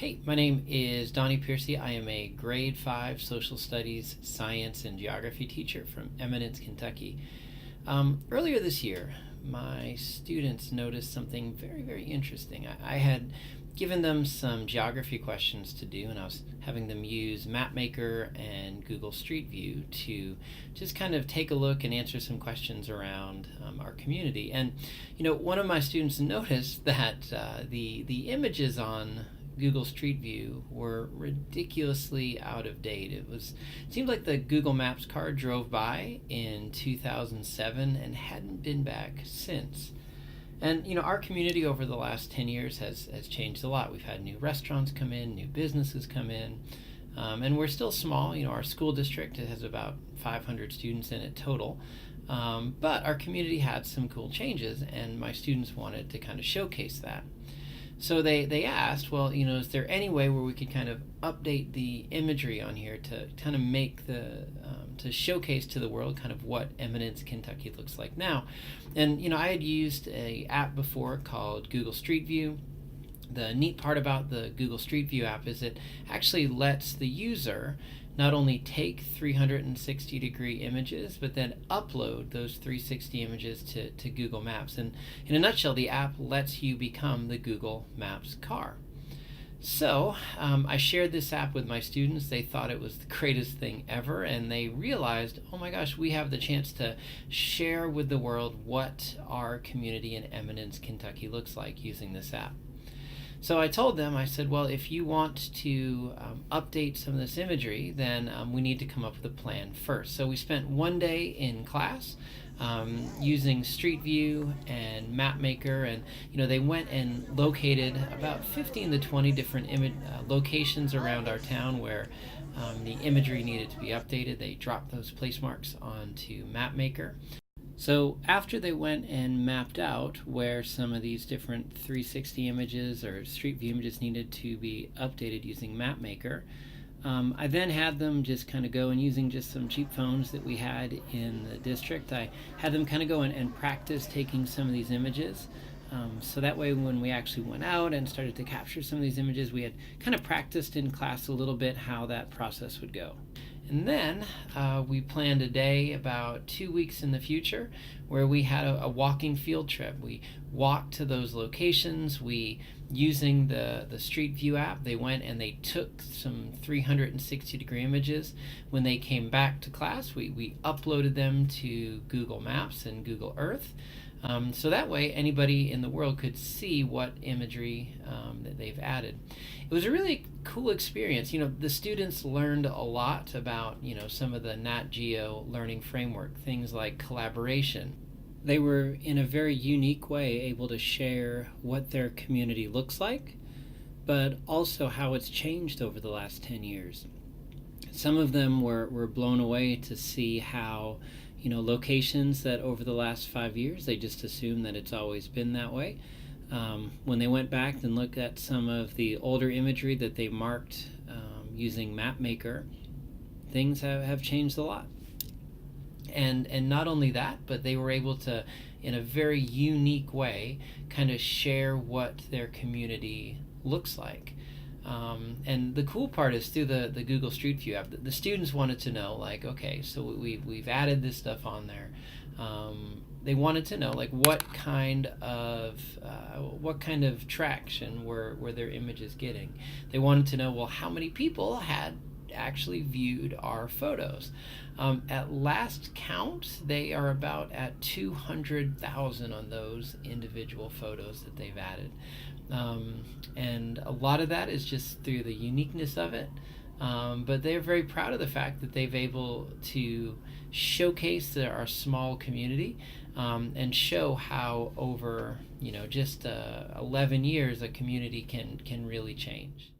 Hey, my name is Donnie Piercey. I am a grade 5 social studies, science, and geography teacher from Eminence, Kentucky. Earlier this year, my students noticed something very, very interesting. I had given them some geography questions to do, and I was having them use MapMaker and Google Streetview to just kind of take a look and answer some questions around our community. And one of my students noticed that the images on Google Street View were ridiculously out of date. It seemed like the Google Maps car drove by in 2007 and hadn't been back since. And our community over the last 10 years has changed a lot. We've had new restaurants come in, new businesses come in, and we're still small. Our school district has about 500 students in it total. But our community had some cool changes, and my students wanted to kind of showcase that. So they asked, well, is there any way where we could kind of update the imagery on here to kind of make to showcase to the world kind of what Eminence, Kentucky looks like now. And, I had used a app before called Google Street View. The neat part about the Google Street View app is it actually lets the user not only take 360-degree images, but then upload those 360 images to Google Maps. And in a nutshell, the app lets you become the Google Maps car. So I shared this app with my students. They thought it was the greatest thing ever, and they realized, oh my gosh, we have the chance to share with the world what our community in Eminence, Kentucky looks like using this app. So I told them, I said, well, if you want to update some of this imagery, then we need to come up with a plan first. So we spent one day in class using Street View and MapMaker, and they went and located about 15 to 20 different locations around our town where the imagery needed to be updated. They dropped those place marks onto MapMaker. So after they went and mapped out where some of these different 360 images or Street View images needed to be updated using MapMaker, I then had them just kind of go and using just some cheap phones that we had in the district, I had them kind of go and practice taking some of these images. So that way when we actually went out and started to capture some of these images, we had kind of practiced in class a little bit how that process would go. And then we planned a day about 2 weeks in the future where we had a walking field trip. We walked to those locations. Using the Street View app, they went and they took some 360-degree images. When they came back to class, we uploaded them to Google Maps and Google Earth. So that way anybody in the world could see what imagery that they've added. It was a really cool experience. The students learned a lot about some of the Nat Geo learning framework, things like collaboration. They were in a very unique way able to share what their community looks like, but also how it's changed over the last 10 years. Some of them were blown away to see how locations that over the last 5 years, they just assume that it's always been that way. When they went back and looked at some of the older imagery that they marked using MapMaker, things have changed a lot. And not only that, but they were able to, in a very unique way, kind of share what their community looks like. And the cool part is through the Google Street View app, the students wanted to know, like, okay, so we've added this stuff on there. They wanted to know, like, what kind of traction were their images getting. They wanted to know, well, how many people had actually viewed our photos. At last count, they are about at 200,000 on those individual photos that they've added. And a lot of that is just through the uniqueness of it. But they're very proud of the fact that they've able to showcase our small community and show how over just 11 years a community can really change.